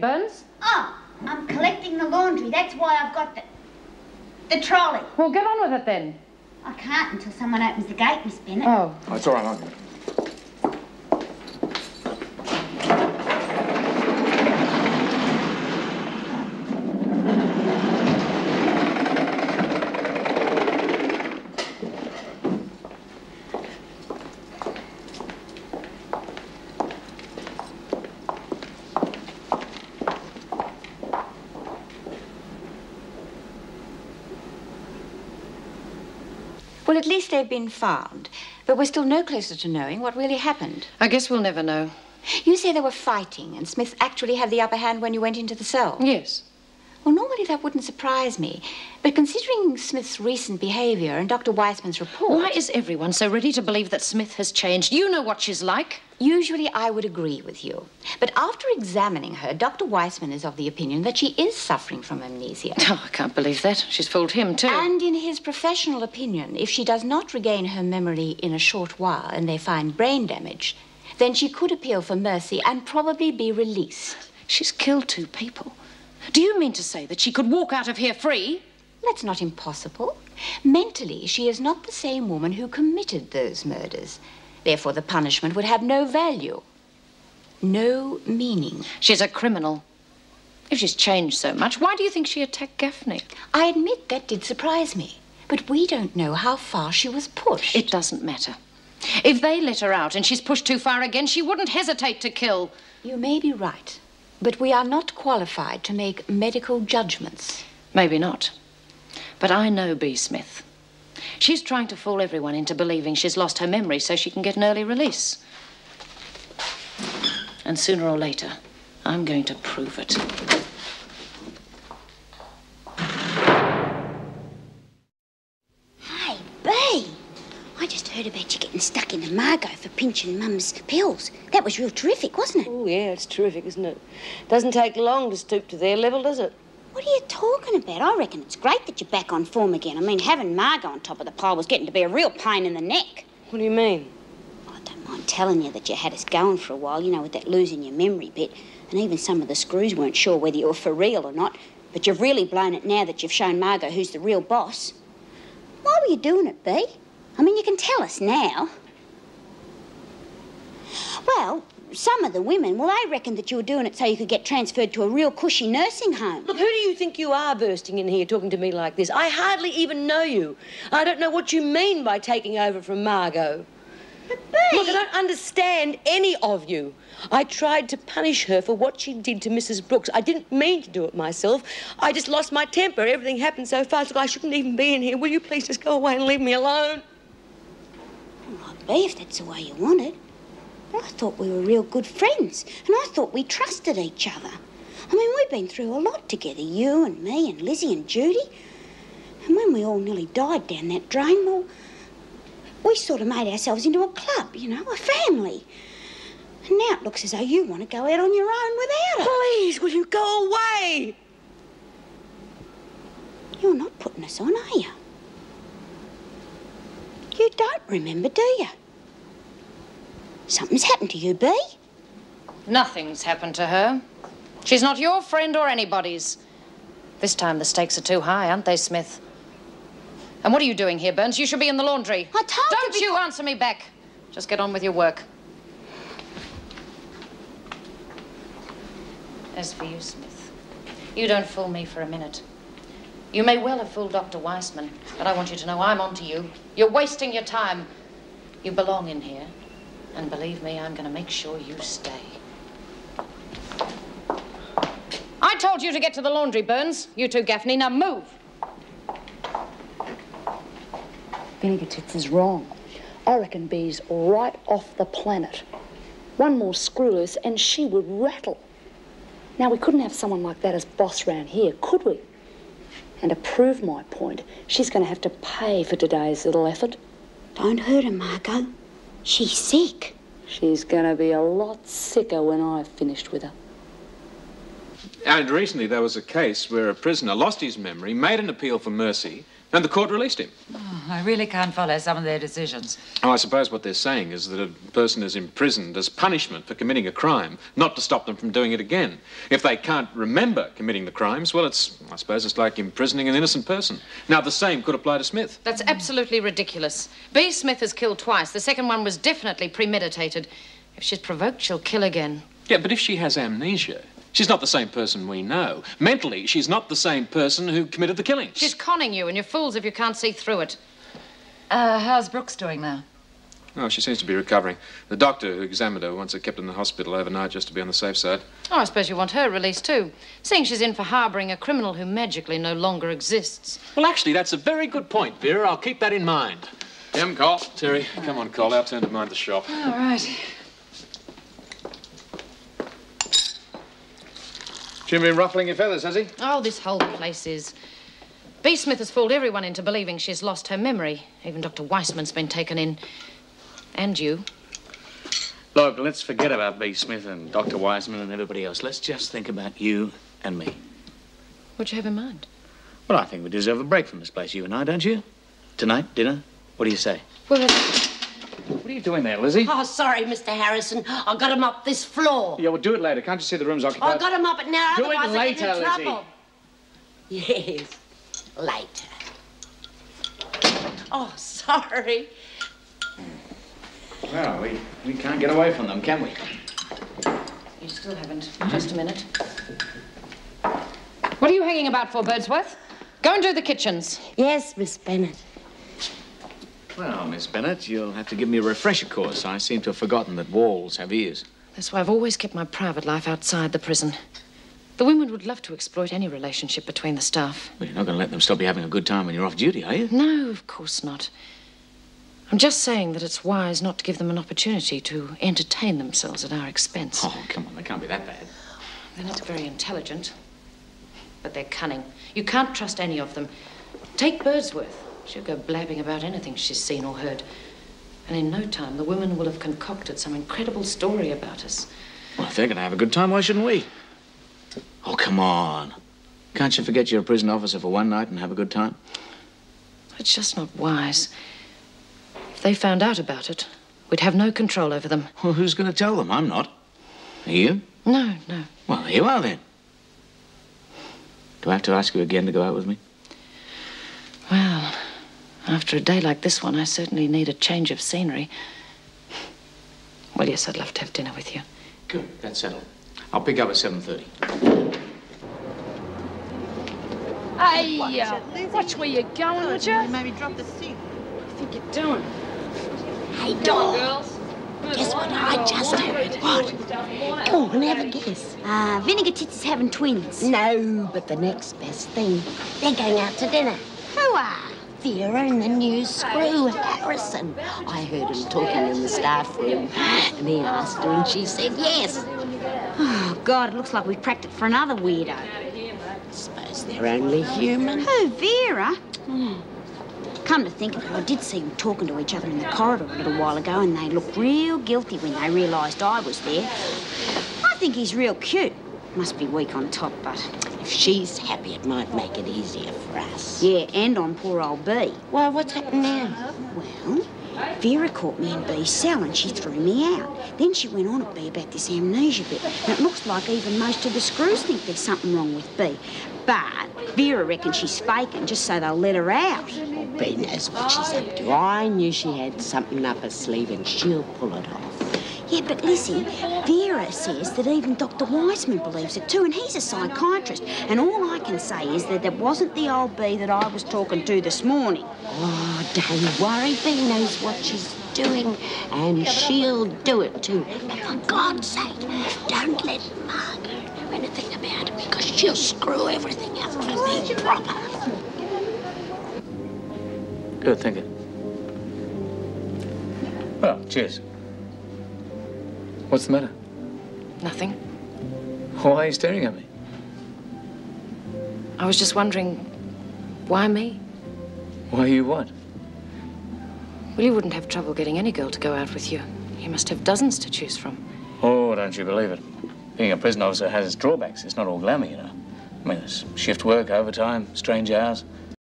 Burns? Oh, I'm collecting the laundry. That's why I've got the trolley. Well, get on with it then. I can't until someone opens the gate, Miss Bennett. Oh. Oh, it's all right, I'll get it. Well, at least they've been found. But we're still no closer to knowing what really happened. I guess we'll never know. You say they were fighting and Smith actually had the upper hand when you went into the cell? Yes. Well, normally that wouldn't surprise me. But considering Smith's recent behaviour and Dr. Weissman's report... Why is everyone so ready to believe that Smith has changed? You know what she's like. Usually I would agree with you. But after examining her, Dr. Weissman is of the opinion that she is suffering from amnesia. Oh, I can't believe that. She's fooled him, too. And in his professional opinion, if she does not regain her memory in a short while and they find brain damage, then she could appeal for mercy and probably be released. She's killed 2 people. Do you mean to say that she could walk out of here free? That's not impossible. Mentally, she is not the same woman who committed those murders. Therefore, the punishment would have no value, no meaning. She's a criminal. If she's changed so much, why do you think she attacked Gaffney? I admit that did surprise me, but we don't know how far she was pushed. It doesn't matter. If they let her out and she's pushed too far again, she wouldn't hesitate to kill. You may be right, but we are not qualified to make medical judgments. Maybe not. But I know B. Smith. She's trying to fool everyone into believing she's lost her memory so she can get an early release. And sooner or later, I'm going to prove it. Hey, B, I just heard about you getting stuck into Margot for pinching Mum's pills. That was real terrific, wasn't it? Oh, yeah, it's terrific, isn't it? Doesn't take long to stoop to their level, does it? What are you talking about? I reckon it's great that you're back on form again. I mean, having Margot on top of the pile was getting to be a real pain in the neck. What do you mean? I don't mind telling you that you had us going for a while, you know, with that losing your memory bit. And even some of the screws weren't sure whether you were for real or not. But you've really blown it now that you've shown Margot who's the real boss. Why were you doing it, B? I mean, you can tell us now. Well, some of the women, well, they reckoned that you were doing it so you could get transferred to a real cushy nursing home. Look, who do you think you are bursting in here talking to me like this? I hardly even know you. I don't know what you mean by taking over from Margot. But, B... Look, I don't understand any of you. I tried to punish her for what she did to Mrs. Brooks. I didn't mean to do it myself. I just lost my temper. Everything happened so fast. Look, I shouldn't even be in here. Will you please just go away and leave me alone? Well, B, if that's the way you want it. But I thought we were real good friends, and I thought we trusted each other. I mean, we've been through a lot together, you and me and Lizzie and Judy. And when we all nearly died down that drain, well, we sort of made ourselves into a club, you know, a family. And now it looks as though you want to go out on your own without us. Please, will you go away? You're not putting us on, are you? You don't remember, do you? Something's happened to you, B. Nothing's happened to her. She's not your friend or anybody's. This time the stakes are too high, aren't they, Smith? And what are you doing here, Burns? You should be in the laundry. I told you... Don't you answer me back. Just get on with your work. As for you, Smith, you don't fool me for a minute. You may well have fooled Dr. Weissman, but I want you to know I'm onto you. You're wasting your time. You belong in here. And believe me, I'm going to make sure you stay. I told you to get to the laundry, Burns. You too, Gaffney. Now move. Vinegar Tits is wrong. I reckon Bee's right off the planet. One more screw loose and she would rattle. Now, we couldn't have someone like that as boss round here, could we? And to prove my point, she's going to have to pay for today's little effort. Don't hurt her, Margot. She's sick. She's going to be a lot sicker when I've finished with her. And recently there was a case where a prisoner lost his memory, made an appeal for mercy, and the court released him. Oh. I really can't follow some of their decisions. Oh, I suppose what they're saying is that a person is imprisoned as punishment for committing a crime, not to stop them from doing it again. If they can't remember committing the crimes, well, I suppose it's like imprisoning an innocent person. Now, the same could apply to Smith. That's absolutely ridiculous. B. Smith has killed twice. The second one was definitely premeditated. If she's provoked, she'll kill again. Yeah, but if she has amnesia, she's not the same person we know. Mentally, she's not the same person who committed the killings. She's conning you, and you're fools if you can't see through it. How's Brooks doing now? Oh, she seems to be recovering. The doctor who examined her wants her kept in the hospital overnight just to be on the safe side. Oh, I suppose you want her released too, seeing she's in for harbouring a criminal who magically no longer exists. Well, actually, that's a very good point, Vera. I'll keep that in mind. Cole. Terry, come on, Cole. Our turn to mind the shop. All right. Jim been ruffling your feathers, has he? Oh, this whole place is. B. Smith has fooled everyone into believing she's lost her memory. Even Dr. Weissman's been taken in. And you. Look, let's forget about B. Smith and Dr. Wiseman and everybody else. Let's just think about you and me. What you have in mind? Well, I think we deserve a break from this place, you and I, don't you? Tonight, dinner? What do you say? Well, What are you doing there, Lizzie? Oh, sorry, Mr. Harrison. I got him up this floor. Yeah, well, do it later. Can't you see the room's occupied? I got him up it now, Do it otherwise I get later, in Lizzie. trouble. Yes, later. Oh, sorry. Well, we can't get away from them, can we? you still haven't. Just a minute. What are you hanging about for, Birdsworth? Go and do the kitchens. Yes, Miss Bennet. Well, Miss Bennet, you'll have to give me a refresher course. I seem to have forgotten that walls have ears. That's why I've always kept my private life outside the prison. The women would love to exploit any relationship between the staff. Well, you're not going to let them stop you having a good time when you're off duty, are you? No, of course not. I'm just saying that it's wise not to give them an opportunity to entertain themselves at our expense. Oh, come on, they can't be that bad. They're not very intelligent, but they're cunning. You can't trust any of them. Take Birdsworth. She'll go blabbing about anything she's seen or heard. And in no time, the women will have concocted some incredible story about us. Well, if they're going to have a good time, why shouldn't we? Oh, come on. Can't you forget you're a prison officer for one night and have a good time? It's just not wise. If they found out about it, we'd have no control over them. Well, who's going to tell them? I'm not. Are you? No, no. Well, there you are, then. Do I have to ask you again to go out with me? Well, after a day like this one, I certainly need a change of scenery. Well, yes, I'd love to have dinner with you. Good, that's settled. I'll pick up at 7:30. Hey, watch where you're going, would you? Maybe drop the seat. What do you think you're doing? Hey, Dog. Guess what I just heard? What? Go on, have a guess. Vinegar Tits is having twins. No, but the next best thing. They're going out to dinner. Who are? Vera and the new screw, Harrison. I heard him talking in the staff room. And he asked her and she said yes. Oh, God, it looks like we've cracked it for another weirdo. Suppose they're only human. Who, Vera? Come to think of it, I did see them talking to each other in the corridor a little while ago, and they looked real guilty when they realised I was there. I think he's real cute. Must be weak on top, but... If she's happy, it might make it easier for us. Yeah, and on poor old B. Well, what's happened now? Well, Vera caught me in B's cell and she threw me out. Then she went on at B about this amnesia bit. And it looks like even most of the screws think there's something wrong with B. But Vera reckons she's faking just so they'll let her out. B knows what she's up to. I knew she had something up her sleeve and she'll pull it off. Yeah, but Lizzie, Vera says that even Dr. Wiseman believes it too, and he's a psychiatrist. And all I can say is that it wasn't the old B that I was talking to this morning. Oh, don't worry. B knows what she's doing, and she'll do it too. But for God's sake, don't let Margaret know anything about it, because she'll screw everything up for me proper. Good thinking. Well, cheers. What's the matter? Nothing. Why are you staring at me? I was just wondering, why me? Why you what? Well, you wouldn't have trouble getting any girl to go out with you. You must have dozens to choose from. Oh, don't you believe it. Being a prison officer has its drawbacks. It's not all glamour, you know. I mean, there's shift work, overtime, strange hours.